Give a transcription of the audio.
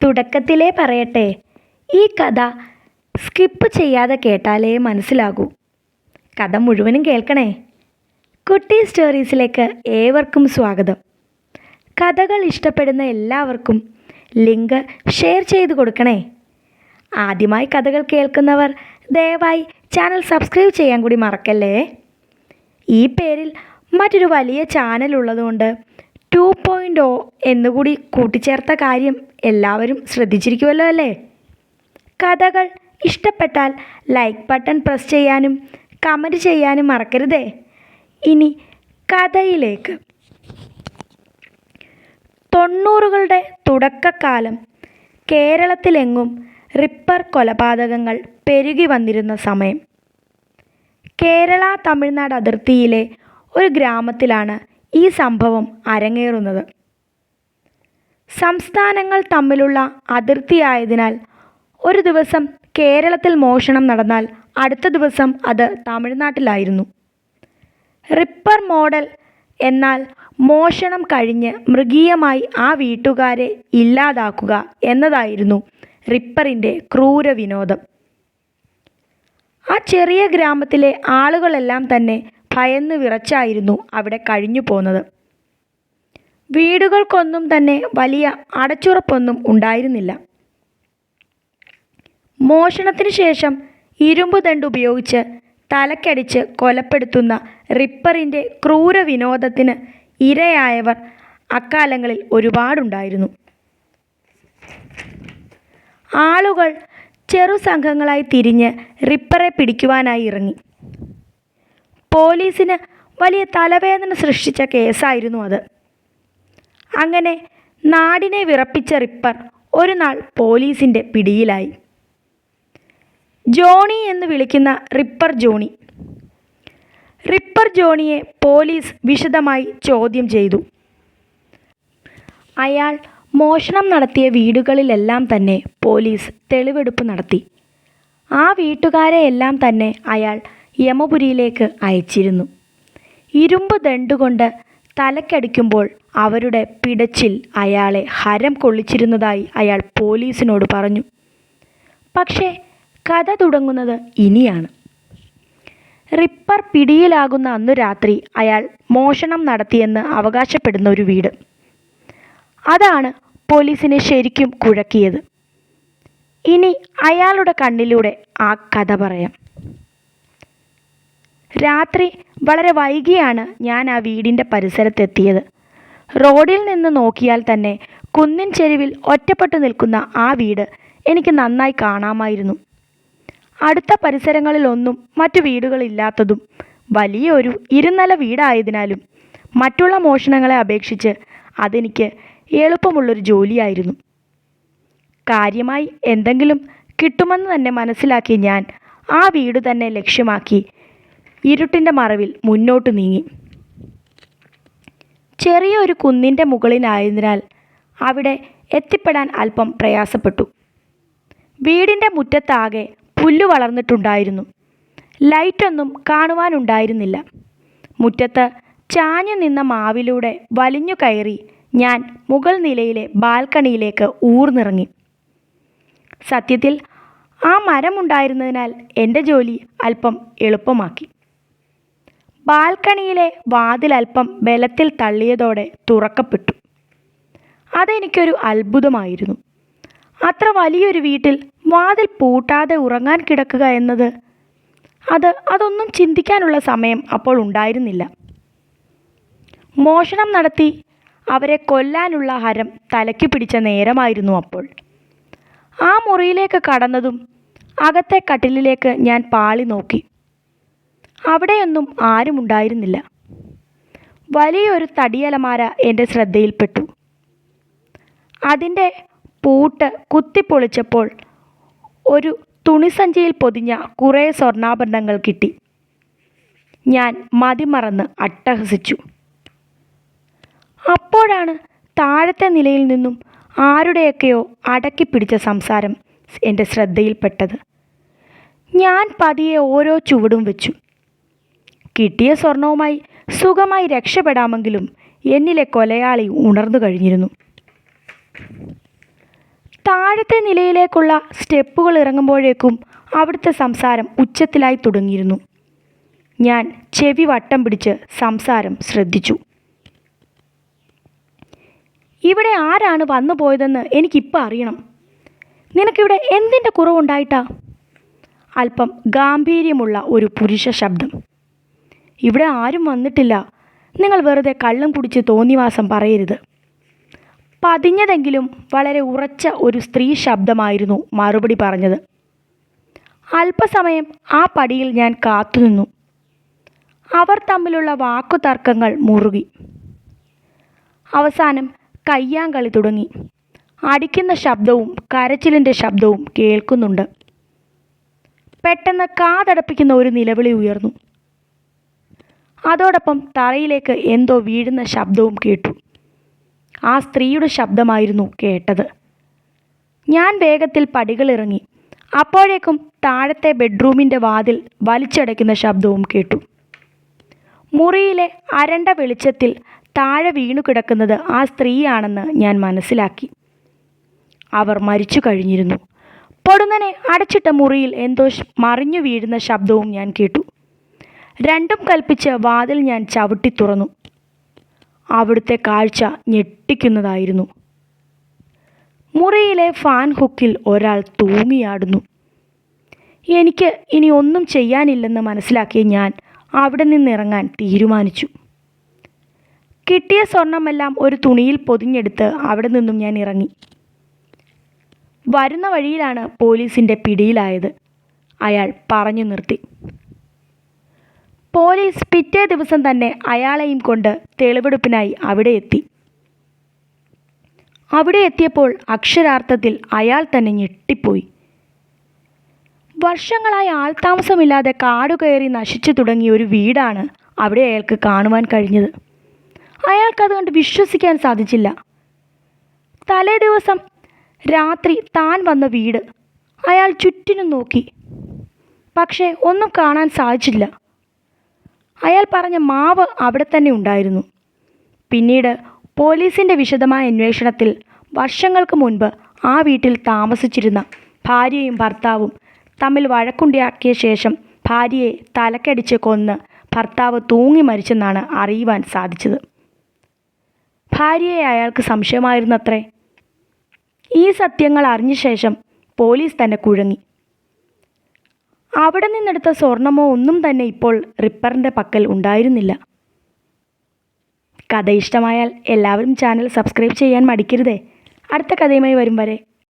തുടക്കത്തിലേ പറയട്ടെ, ഈ കഥ സ്കിപ്പ് ചെയ്യാതെ കേട്ടാലേ മനസ്സിലാകൂ. കഥ മുഴുവനും കേൾക്കണേ. കുട്ടി സ്റ്റോറീസിലേക്ക് ഏവർക്കും സ്വാഗതം. കഥകൾ ഇഷ്ടപ്പെടുന്ന എല്ലാവർക്കും ലിങ്ക് ഷെയർ ചെയ്ത് കൊടുക്കണേ. ആദ്യമായി കഥകൾ കേൾക്കുന്നവർ ദയവായി ചാനൽ സബ്സ്ക്രൈബ് ചെയ്യാൻ കൂടി മറക്കല്ലേ. ഈ പേരിൽ മറ്റൊരു വലിയ ചാനൽ ഉള്ളതുകൊണ്ട് 2.0 എന്നുകൂടി കൂട്ടിച്ചേർത്ത കാര്യം എല്ലാവരും ശ്രദ്ധിച്ചിരിക്കുമല്ലോ അല്ലേ? കഥകൾ ഇഷ്ടപ്പെട്ടാൽ ലൈക്ക് ബട്ടൺ പ്രസ് ചെയ്യാനും കമൻറ്റ് ചെയ്യാനും മറക്കരുതേ. ഇനി കഥയിലേക്ക്. 90കളുടെ തുടക്കക്കാലം കേരളത്തിലെങ്ങും റിപ്പർ കൊലപാതകങ്ങൾ പെരുകി വന്നിരുന്ന സമയം. കേരള തമിഴ്നാട് അതിർത്തിയിലെ ഒരു ഗ്രാമത്തിലാണ് ഈ സംഭവം അരങ്ങേറുന്നത്. സംസ്ഥാനങ്ങൾ തമ്മിലുള്ള അതിർത്തിയായതിനാൽ ഒരു ദിവസം കേരളത്തിൽ മോഷണം നടന്നാൽ അടുത്ത ദിവസം അത് തമിഴ്നാട്ടിലായിരുന്നു. റിപ്പർ മോഡൽ എന്നാൽ മോഷണം കഴിഞ്ഞ് മൃഗീയമായി ആ വീട്ടുകാരെ ഇല്ലാതാക്കുക എന്നതായിരുന്നു റിപ്പറിൻ്റെ ക്രൂര വിനോദം. ആ ചെറിയ ഗ്രാമത്തിലെ ആളുകളെല്ലാം തന്നെ ഭയന്ന് വിറച്ചായിരുന്നു അവിടെ കഴിഞ്ഞു പോന്നത്. വീടുകൾക്കൊന്നും തന്നെ വലിയ അടച്ചുറപ്പൊന്നും ഉണ്ടായിരുന്നില്ല. മോഷണത്തിന് ശേഷം ഇരുമ്പ് ദണ്ട് ഉപയോഗിച്ച് തലക്കടിച്ച് കൊലപ്പെടുത്തുന്ന റിപ്പറിൻ്റെ ക്രൂര വിനോദത്തിന് ഇരയായവർ അക്കാലങ്ങളിൽ ഒരുപാടുണ്ടായിരുന്നു. ആളുകൾ ചെറു സംഘങ്ങളായി തിരിഞ്ഞ് റിപ്പറെ പിടിക്കുവാനായി ഇറങ്ങി. പോലീസിന് വലിയ തലവേദന സൃഷ്ടിച്ച കേസായിരുന്നു അത്. അങ്ങനെ നാടിനെ വിറപ്പിച്ച റിപ്പർ ഒരു നാൾ പോലീസിൻ്റെ പിടിയിലായി. ജോണി എന്ന് വിളിക്കുന്ന റിപ്പർ ജോണി. റിപ്പർ ജോണിയെ പോലീസ് വിശദമായി ചോദ്യം ചെയ്തു. അയാൾ മോഷണം നടത്തിയ വീടുകളിലെല്ലാം തന്നെ പോലീസ് തെളിവെടുപ്പ് നടത്തി. ആ വീട്ടുകാരെയെല്ലാം തന്നെ അയാൾ യമപുരിയിലേക്ക് അയച്ചിരുന്നു. ഇരുമ്പ് ദണ്ടുകൊണ്ട് തലക്കടിക്കുമ്പോൾ അവരുടെ പിടച്ചിൽ അയാളെ ഹരം കൊള്ളിച്ചിരുന്നതായി അയാൾ പോലീസിനോട് പറഞ്ഞു. പക്ഷേ കഥ തുടങ്ങുന്നത് ഇനിയാണ്. റിപ്പർ പിടിയിലാകുന്ന അന്നു രാത്രി അയാൾ മോഷണം നടത്തിയെന്ന് അവകാശപ്പെടുന്ന ഒരു വീട്. അതാണ് പോലീസിനെ ശരിക്കും കുഴക്കിയത്. ഇനി അയാളുടെ കണ്ണിലൂടെ ആ കഥ പറയാം. രാത്രി വളരെ വൈകിയാണ് ഞാൻ ആ വീടിൻ്റെ പരിസരത്തെത്തിയത്. റോഡിൽ നിന്ന് നോക്കിയാൽ തന്നെ കുന്നിൻ ചെരുവിൽ ഒറ്റപ്പെട്ടു നിൽക്കുന്ന ആ വീട് എനിക്ക് നന്നായി കാണാമായിരുന്നു. അടുത്ത പരിസരങ്ങളിലൊന്നും മറ്റു വീടുകളില്ലാത്തതും വലിയൊരു ഇരുനില വീടായതിനാലും മറ്റുള്ള മോഷണങ്ങളെ അപേക്ഷിച്ച് അതെനിക്ക് എളുപ്പമുള്ളൊരു ജോലിയായിരുന്നു. കാര്യമായി എന്തെങ്കിലും കിട്ടുമെന്ന് തന്നെ മനസ്സിലാക്കി ഞാൻ ആ വീട് തന്നെ ലക്ഷ്യമാക്കി ഇരുട്ടിൻ്റെ മറവിൽ മുന്നോട്ട് നീങ്ങി. ചെറിയൊരു കുന്നിൻ്റെ മുകളിലായതിനാൽ അവിടെ എത്തിപ്പെടാൻ അല്പം പ്രയാസപ്പെട്ടു. വീടിൻ്റെ മുറ്റത്താകെ പുല്ല് വളർന്നിട്ടുണ്ടായിരുന്നു. ലൈറ്റൊന്നും കാണുവാനുണ്ടായിരുന്നില്ല. മുറ്റത്ത് ചാഞ്ഞു നിന്ന മാവിലൂടെ വലിഞ്ഞു കയറി ഞാൻ മുകൾ നിലയിലെ ബാൽക്കണിയിലേക്ക് ഊർന്നിറങ്ങി. സത്യത്തിൽ ആ മരമുണ്ടായിരുന്നതിനാൽ എൻ്റെ ജോലി അല്പം എളുപ്പമാക്കി. ബാൽക്കണിയിലെ വാതിൽ അല്പം ബലത്തിൽ തള്ളിയതോടെ തുറക്കപ്പെട്ടു. അതെനിക്കൊരു അത്ഭുതമായിരുന്നു. അത്ര വലിയൊരു വീട്ടിൽ വാതിൽ പൂട്ടാതെ ഉറങ്ങാൻ കിടക്കുക എന്നത് അതൊന്നും ചിന്തിക്കാനുള്ള സമയം അപ്പോൾ ഉണ്ടായിരുന്നില്ല. മോഷണം നടത്തി അവരെ കൊല്ലാനുള്ള ഹരം തലയ്ക്ക് പിടിച്ച നേരമായിരുന്നു അപ്പോൾ. ആ മുറിയിലേക്ക് കടന്നതും അകത്തെ കട്ടിലിലേക്ക് ഞാൻ പാളി നോക്കി. അവിടെയൊന്നും ആരുമുണ്ടായിരുന്നില്ല. വലിയൊരു തടിയലമാര എൻ്റെ ശ്രദ്ധയിൽപ്പെട്ടു. അതിൻ്റെ പൂട്ട് കുത്തിപ്പൊളിച്ചപ്പോൾ ഒരു തുണിസഞ്ചിയിൽ പൊതിഞ്ഞ കുറേ സ്വർണ്ണാഭരണങ്ങൾ കിട്ടി. ഞാൻ മതിമറന്ന് അട്ടഹസിച്ചു. അപ്പോഴാണ് താഴത്തെ നിലയിൽ നിന്നും ആരുടെയൊക്കെയോ അടക്കിപ്പിടിച്ച സംസാരം എൻ്റെ ശ്രദ്ധയിൽപ്പെട്ടത്. ഞാൻ പതിയെ ഓരോ ചുവടും വെച്ചു. കിട്ടിയ സ്വർണവുമായി സുഖമായി രക്ഷപ്പെടാമെങ്കിലും എന്നിലെ കൊലയാളി ഉണർന്നു കഴിഞ്ഞിരുന്നു. താഴത്തെ നിലയിലേക്കുള്ള സ്റ്റെപ്പുകൾ ഇറങ്ങുമ്പോഴേക്കും അവിടുത്തെ സംസാരം ഉച്ചത്തിലായി തുടങ്ങിയിരുന്നു. ഞാൻ ചെവി വട്ടം പിടിച്ച് സംസാരം ശ്രദ്ധിച്ചു. ഇവിടെ ആരാണ് വന്നു പോയതെന്ന് എനിക്കിപ്പോൾ അറിയണം. നിനക്കിവിടെ എന്തിൻ്റെ കുറവുണ്ടായിട്ടാ? അല്പം ഗാംഭീര്യമുള്ള ഒരു പുരുഷ ശബ്ദം. ഇവിടെ ആരും വന്നിട്ടില്ല. നിങ്ങൾ വെറുതെ കള്ളം കുടിച്ച് തോന്നിവാസം പറയരുത്. പതിഞ്ഞതെങ്കിലും വളരെ ഉറച്ച ഒരു സ്ത്രീ ശബ്ദമായിരുന്നു മറുപടി പറഞ്ഞത്. അല്പസമയം ആ പടിയിൽ ഞാൻ കാത്തുനിന്നു. അവർ തമ്മിലുള്ള വാക്കുതർക്കങ്ങൾ മുറുകി. അവസാനം കയ്യാങ്കളി തുടങ്ങി. അടിക്കുന്ന ശബ്ദവും കരച്ചിലിൻ്റെ ശബ്ദവും കേൾക്കുന്നുണ്ട്. പെട്ടെന്ന് കാതടപ്പിക്കുന്ന ഒരു നിലവിളി ഉയർന്നു. അതോടൊപ്പം തറയിലേക്ക് എന്തോ വീഴുന്ന ശബ്ദവും കേട്ടു. ആ സ്ത്രീയുടെ ശബ്ദമായിരുന്നു കേട്ടത്. ഞാൻ വേഗത്തിൽ പടികളിറങ്ങി. അപ്പോഴേക്കും താഴത്തെ ബെഡ്റൂമിൻ്റെ വാതിൽ വലിച്ചടയ്ക്കുന്ന ശബ്ദവും കേട്ടു. മുറിയിലെ അരണ്ട വെളിച്ചത്തിൽ താഴെ വീണു കിടക്കുന്നത് ആ സ്ത്രീയാണെന്ന് ഞാൻ മനസ്സിലാക്കി. അവർ മരിച്ചു കഴിഞ്ഞിരുന്നു. പൊടുന്നനെ അടച്ചിട്ട മുറിയിൽ എന്തോ മറിഞ്ഞു വീഴുന്ന ശബ്ദവും ഞാൻ കേട്ടു. രണ്ടും കൽപ്പിച്ച് വാതിൽ ഞാൻ ചവിട്ടി തുറന്നു. അവിടുത്തെ കാഴ്ച ഞെട്ടിക്കുന്നതായിരുന്നു. മുറിയിലെ ഫാൻ ഹുക്കിൽ ഒരാൾ തൂങ്ങിയാടുന്നു. എനിക്ക് ഇനി ഒന്നും ചെയ്യാനില്ലെന്ന് മനസ്സിലാക്കിയ ഞാൻ അവിടെ നിന്നിറങ്ങാൻ തീരുമാനിച്ചു. കിട്ടിയ സ്വർണമെല്ലാം ഒരു തുണിയിൽ പൊതിഞ്ഞെടുത്ത് അവിടെ നിന്നും ഞാൻ ഇറങ്ങി. വരുന്ന വഴിയിലാണ് പോലീസിൻ്റെ പിടിയിലായത്. അയാൾ പറഞ്ഞു നിർത്തി. പോലീസ് പിറ്റേ ദിവസം തന്നെ അയാളെയും കൊണ്ട് തെളിവെടുപ്പിനായി അവിടെ എത്തി. അവിടെ എത്തിയപ്പോൾ അക്ഷരാർത്ഥത്തിൽ അയാൾ തന്നെ ഞെട്ടിപ്പോയി. വർഷങ്ങളായി ആൾതാമസമില്ലാതെ കാടുകയറി നശിച്ചു തുടങ്ങിയ ഒരു വീടാണ് അവിടെ അയാൾക്ക് കാണുവാൻ കഴിഞ്ഞത്. അയാൾക്കത് കണ്ട് വിശ്വസിക്കാൻ സാധിച്ചില്ല. തലേ ദിവസം രാത്രി താൻ വന്ന വീട് അയാൾ ചുറ്റിനും നോക്കി. പക്ഷേ ഒന്നും കാണാൻ സാധിച്ചില്ല. അയാൾ പറഞ്ഞ മാവ് അവിടെ തന്നെ ഉണ്ടായിരുന്നു. പിന്നീട് പോലീസിൻ്റെ വിശദമായ അന്വേഷണത്തിൽ വർഷങ്ങൾക്ക് മുൻപ് ആ വീട്ടിൽ താമസിച്ചിരുന്ന ഭാര്യയും ഭർത്താവും തമ്മിൽ വഴക്കുണ്ടാക്കിയ ശേഷം ഭാര്യയെ തലക്കടിച്ച് കൊന്ന് ഭർത്താവ് തൂങ്ങി മരിച്ചെന്നാണ് അറിയുവാൻ സാധിച്ചത്. ഭാര്യയെ അയാൾക്ക് സംശയമായിരുന്നത്രേ. ഈ സത്യങ്ങൾ അറിഞ്ഞ ശേഷം പോലീസ് തന്നെ കുഴങ്ങി. അവിടെ നിന്നെടുത്ത സ്വർണമോ ഒന്നും തന്നെ ഇപ്പോൾ റിപ്പറിൻ്റെ പക്കൽ ഉണ്ടായിരുന്നില്ല. കഥ ഇഷ്ടമായാൽ എല്ലാവരും ചാനൽ സബ്സ്ക്രൈബ് ചെയ്യാൻ മടിക്കരുതേ. അടുത്ത കഥയുമായി വരും വരെ